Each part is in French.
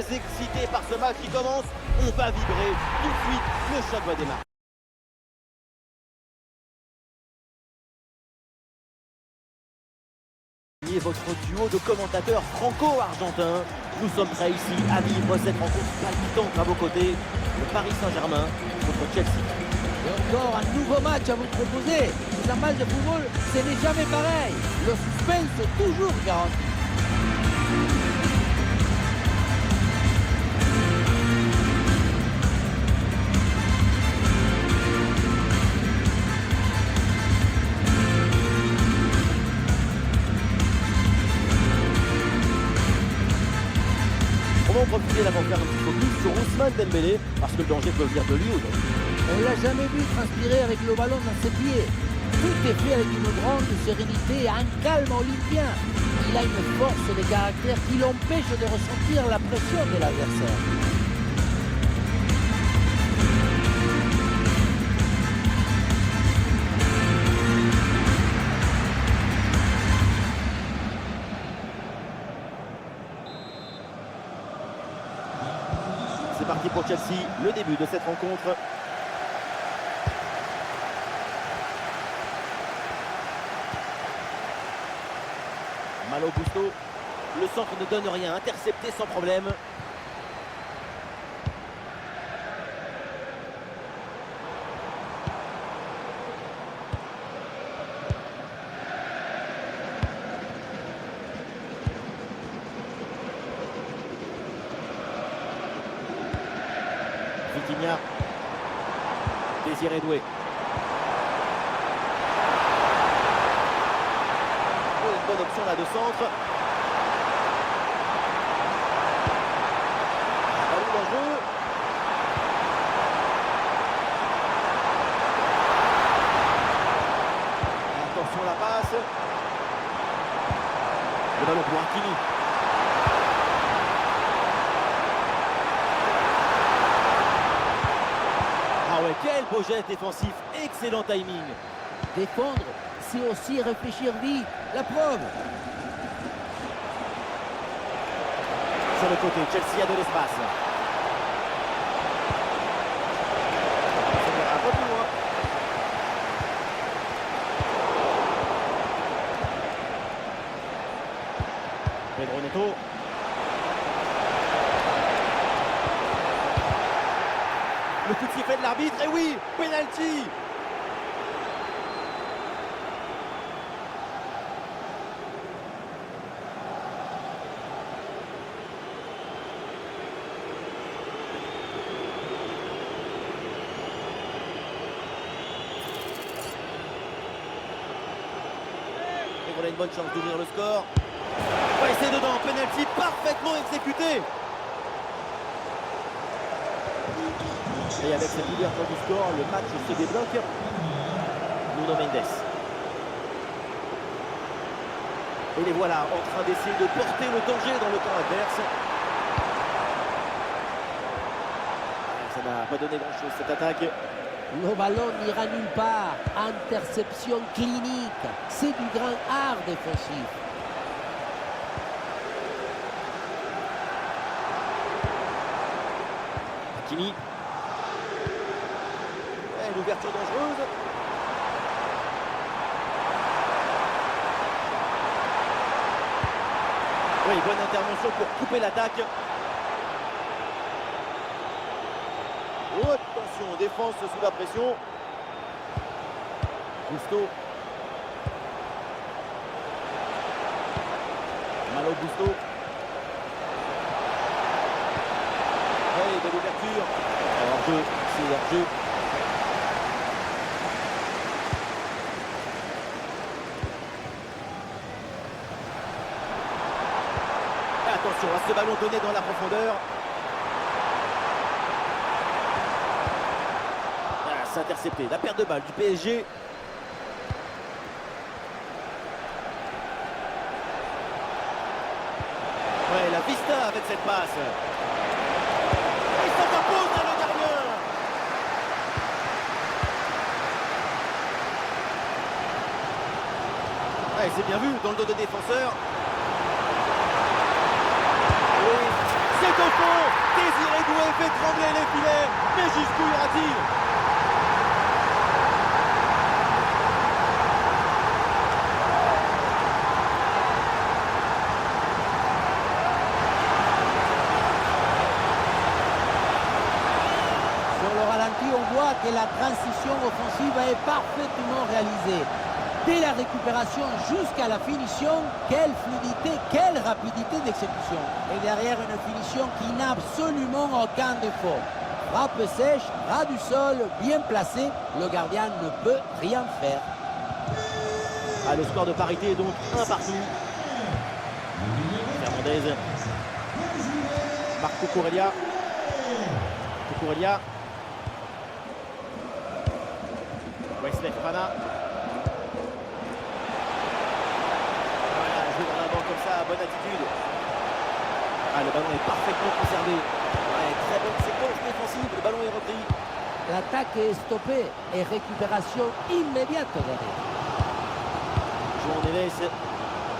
Excité par ce match qui commence, on va vibrer. Tout de suite, le choc va démarrer. Votre duo de commentateurs franco-argentins. Nous sommes prêts ici à vivre cette rencontre palpitante à vos côtés. Le Paris Saint-Germain contre Chelsea. Et encore un nouveau match à vous proposer. Dans un match de football, ce n'est jamais pareil. Le suspense est toujours garanti. On va en profiter là pour faire un petit focus sur Ousmane Dembélé, parce que le danger peut venir de lui aujourd'hui. On l'a jamais vu transpirer avec le ballon dans ses pieds. Tout est fait avec une grande sérénité et un calme olympien. Il a une force de caractère qui l'empêche de ressentir la pression de l'adversaire. C'est parti pour Chelsea, le début de cette rencontre. Malo Gusto, le centre ne donne rien, intercepté sans problème. Vitinha, Désiré Doué. Oh, une bonne option là de centre. Ballon en jeu. Attention la passe. Le ballon pour Hakimi. Ah ouais, quel beau geste défensif, excellent timing. Défendre, c'est aussi réfléchir vite. La preuve. Sur le côté, Chelsea a de l'espace. Ça ira un peu plus loin. Pedro Neto. Le coup de sifflet de l'arbitre, et oui, penalty. Et voilà une bonne chance d'ouvrir le score. Ouais, c'est dedans, penalty parfaitement exécuté. Et avec cette ouverture du score, le match se débloque. Nuno Mendes. Et les voilà en train d'essayer de porter le danger dans le camp adverse. Ça n'a pas donné grand-chose cette attaque. Le ballon n'ira nulle part. Interception clinique. C'est du grand art défensif. Hakimi. L'ouverture dangereuse. Oui, bonne intervention pour couper l'attaque. Oh, attention, défense sous la pression. Gusto. Malo Gusto. Oui, belle ouverture. Hors-jeu, c'est hors-jeu. Attention à ce ballon donné dans la profondeur. Ah, c'est intercepté. La perte de balle du PSG. Ouais, la vista avec cette passe. Il s'interpose dans le gardien. Ouais, c'est bien vu dans le dos de défenseur. Oui, C'est au fond. Désiré Doué fait trembler les filets. Mais jusqu'où ira-t-il? Sur le ralenti, on voit que la transition offensive est parfaitement réalisée. Dès la récupération jusqu'à la finition, quelle fluidité, quelle rapidité d'exécution. Et derrière, une finition qui n'a absolument aucun défaut. Frappe sèche, ras du sol, bien placé, le gardien ne peut rien faire. Ah, le score de parité est donc 1 partout. Fernandez. Marco Cucurella. Cucurella. Wesley Fofana. Voilà, jouer dans l'avant comme ça, bonne attitude. Ah, le ballon est parfaitement conservé. Ouais, très bonne séquence défensive, le ballon est repris. L'attaque est stoppée et récupération immédiate derrière. João Neves.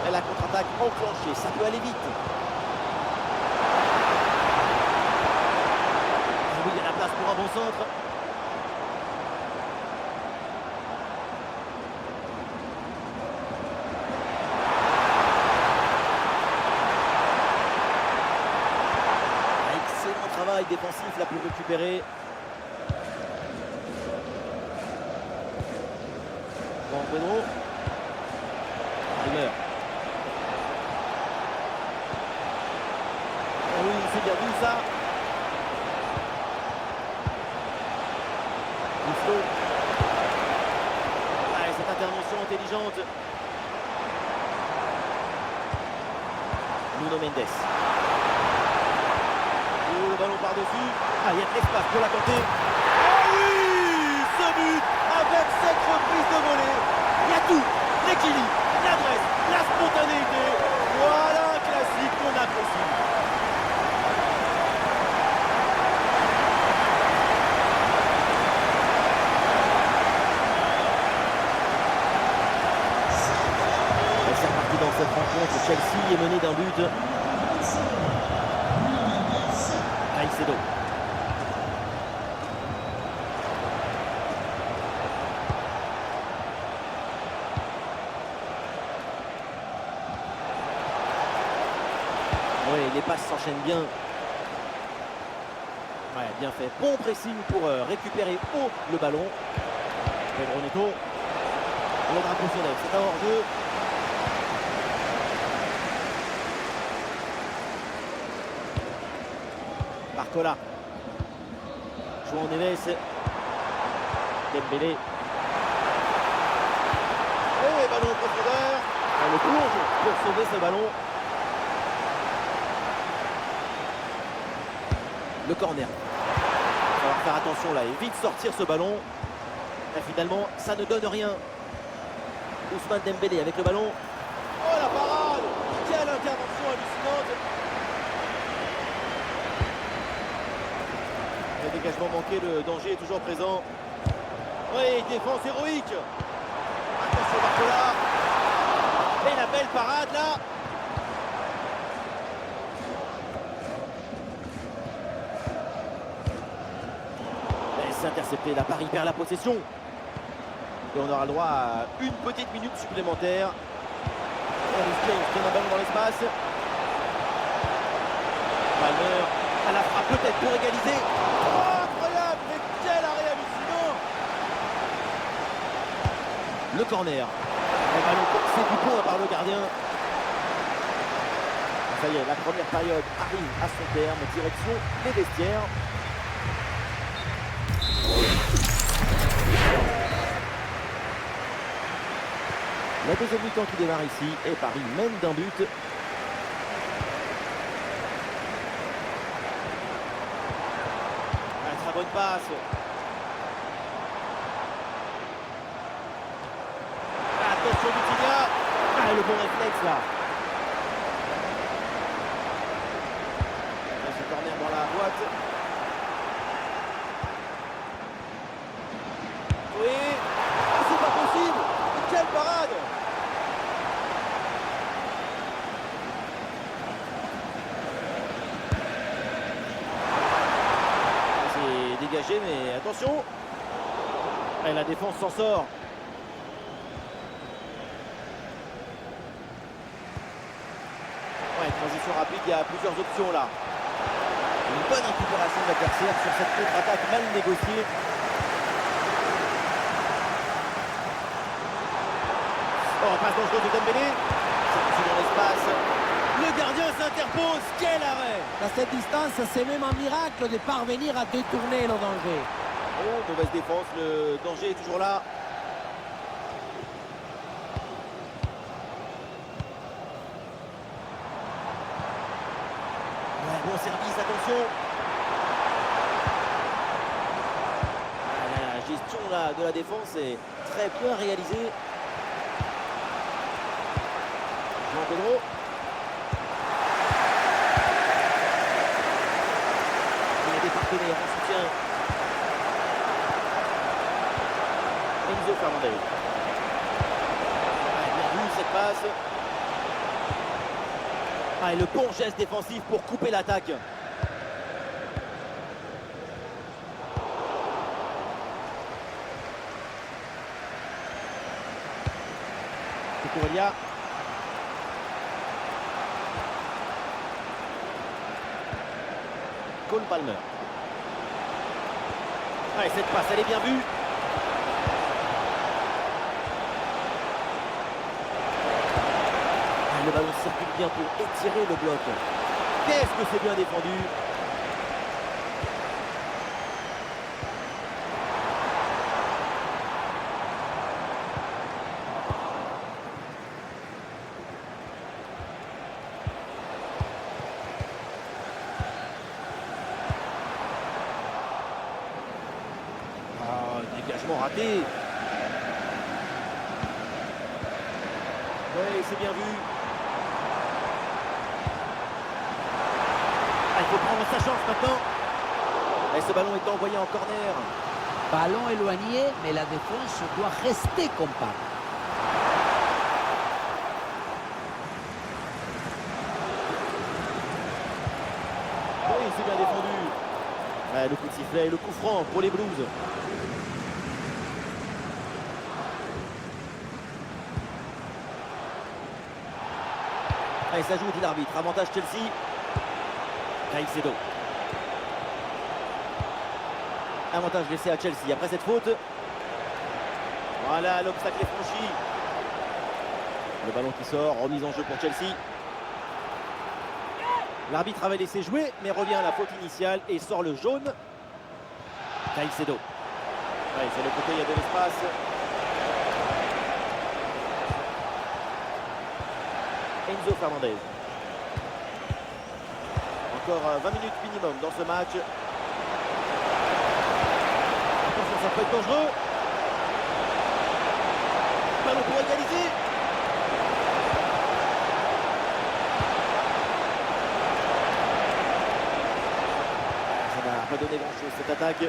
Et la contre-attaque enclenchée, ça peut aller vite. Ah oui, il y a la place pour un bon centre. Excellent travail défensif là pour récupérer. Bon, Pedro. Il meurt. Oh oui, c'est bien vu ça. Gusto. Allez, cette intervention intelligente. Nuno Mendes. Oh, le ballon par-dessus. Ah, il y a de l'espace pour la tenter. Oh oui, ce but avec cette reprise de volée. Il y a tout. L'équilibre, l'adresse, la spontanéité. Voilà un classique qu'on apprécie. Et c'est reparti dans cette rencontre. Chelsea est mené d'un but. Caicedo. Oui, les passes s'enchaînent bien. Ouais, bien fait. Bon pressing pour récupérer haut le ballon. Pedro Neto. Le drapeau se lève, c'est un hors-jeu. Barcola. João Neves. Dembélé. Et ballon en profondeur. On le plonge pour sauver ce ballon. Le corner. Il va falloir faire attention là et vite sortir ce ballon. Et finalement, ça ne donne rien. Ousmane Dembélé avec le ballon. Oh la parade! Quelle intervention hallucinante! Le dégagement manqué, le danger est toujours présent. Oui, défense héroïque. Attention Barcola. Et la belle parade là. Intercepté, la Paris perd la possession et on aura le droit à une petite minute supplémentaire. James donne un ballon dans l'espace. Palmer à la frappe peut-être pour égaliser. Oh, incroyable, mais quel arrêt hallucinant. Le corner, le ballon corsé du point par le gardien. Ça y est, la première période arrive à son terme, direction les vestiaires. La deuxième mi-temps qui démarre ici et Paris mène d'un but. Ah, très bonne passe. Attention Vitinha. Ah, le bon réflexe là. Ce corner dans la boîte. Oui. Ah, c'est pas possible. Quelle parade. toucher, mais attention. Et la défense s'en sort. Ouais, transition rapide, il y a plusieurs options là. Une bonne récupération de l'adversaire sur cette contre-attaque mal négociée. Oh, passe dangereuse de Dembélé. C'est dans l'espace. Le gardien s'interpose. Quel arrêt! À cette distance, c'est même un miracle de parvenir à détourner le danger. Oh, mauvaise défense. Le danger est toujours là. Ouais, bon service, attention. La gestion là, de la défense est très bien réalisée. Jean Pedro. Il y a des partenaires en soutien. Enzo Fernandez. Ah, bien vu cette passe. Ah, et le bon geste défensif pour couper l'attaque. Cucurella. Cole Palmer. Ah, et cette passe, elle est bien vue. Ah, le ballon circule bien pour étirer le bloc. Qu'est-ce que c'est bien défendu. Dégagement raté. Oui, c'est bien vu. Ah, il faut prendre sa chance maintenant. Et ce ballon est envoyé en corner. Ballon éloigné, mais la défense doit rester compacte. Oui, c'est bien défendu. Ouais, le coup de sifflet et le coup franc pour les Blues. Allez, ça joue, dit l'arbitre. Avantage Chelsea. Caicedo. Avantage laissé à Chelsea après cette faute. Voilà, l'obstacle est franchi. Le ballon qui sort, remise en jeu pour Chelsea. L'arbitre avait laissé jouer, mais revient à la faute initiale et sort le jaune. Caicedo. Ouais, sur le côté, il y a de l'espace. Enzo Fernandez. Encore 20 minutes minimum dans ce match. Attention, ça peut être dangereux. Ballon pour égaliser. Ça n'a pas donné grand chose cette attaque.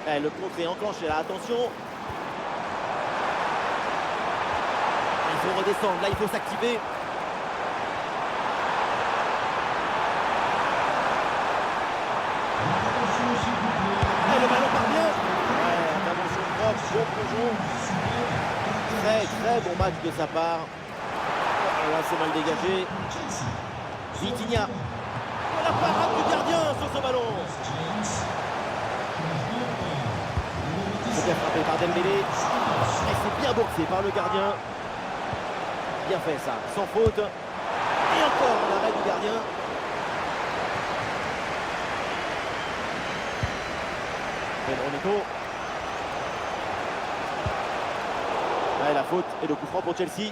Eh, le contre est enclenché là, attention. Il faut redescendre, là il faut s'activer. Et le ballon part bien. Ouais, intervention propre, bon plongeon. Très bon match de sa part. Là c'est mal dégagé. Vitinha. La parade du gardien sur ce ballon. C'est bien frappé par Dembélé. Et c'est bien boxé par le gardien. Bien fait ça, sans faute. Et encore un arrêt du gardien. Pedro Neto. Ouais, la faute et le coup franc pour Chelsea.